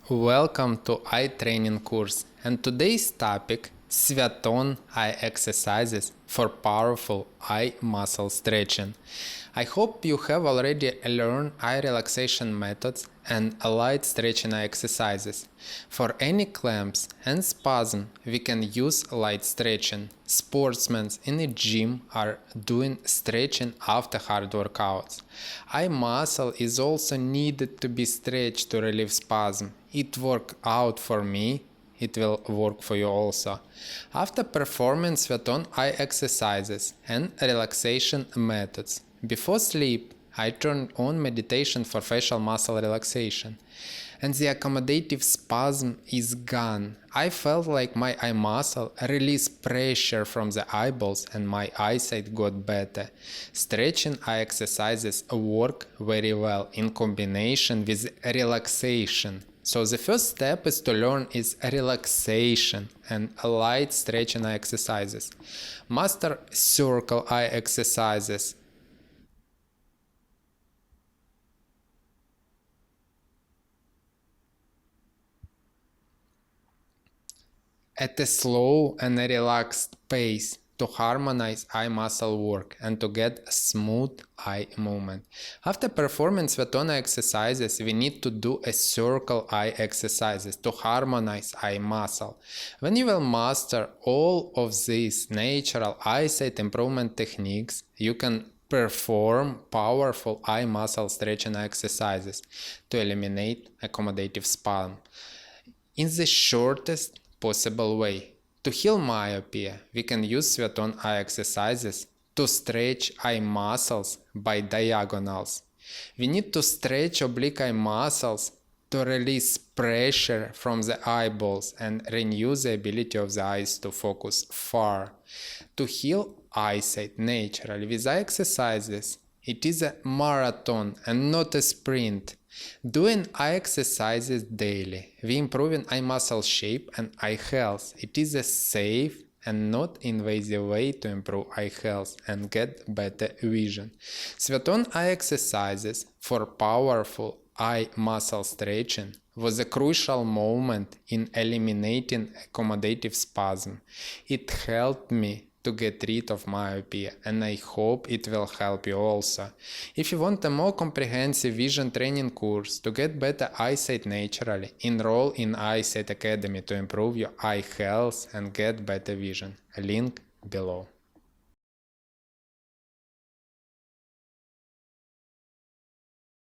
Welcome to eye training course, and today's topic Svaton eye exercises for powerful eye muscle stretching. I hope you have already learned eye relaxation methods and light stretching eye exercises. For any clamps and spasm, we can use light stretching. Sportsmen in the gym are doing stretching after hard workouts. Eye muscle is also needed to be stretched to relieve spasm. It worked out for me. It will work for you also. After performing Svaton eye exercises and relaxation methods, before sleep, I turned on meditation for facial muscle relaxation, and the accommodative spasm is gone. I felt like my eye muscle released pressure from the eyeballs and my eyesight got better. Stretching eye exercises work very well in combination with relaxation. So the first step is to learn is relaxation and light stretching eye exercises. Master circle eye exercises. At a slow and a relaxed pace to harmonize eye muscle work and to get a smooth eye movement. After performing Svaton exercises, we need to do a circle eye exercises to harmonize eye muscle. When you will master all of these natural eyesight improvement techniques, you can perform powerful eye muscle stretching exercises to eliminate accommodative spasm in the shortest possible way. To heal myopia, we can use Svaton eye exercises to stretch eye muscles by diagonals. We need to stretch oblique eye muscles to release pressure from the eyeballs and renew the ability of the eyes to focus far. To heal eyesight naturally with eye exercises, it is a marathon and not a sprint. Doing eye exercises daily, we improving eye muscle shape and eye health. It is a safe and not invasive way to improve eye health and get better vision. Svaton eye exercises for powerful eye muscle stretching was a crucial moment in eliminating accommodative spasm. It helped me to get rid of myopia, and I hope it will help you also. If you want a more comprehensive vision training course to get better eyesight naturally, enroll in Eyesight Academy to improve your eye health and get better vision. Link below.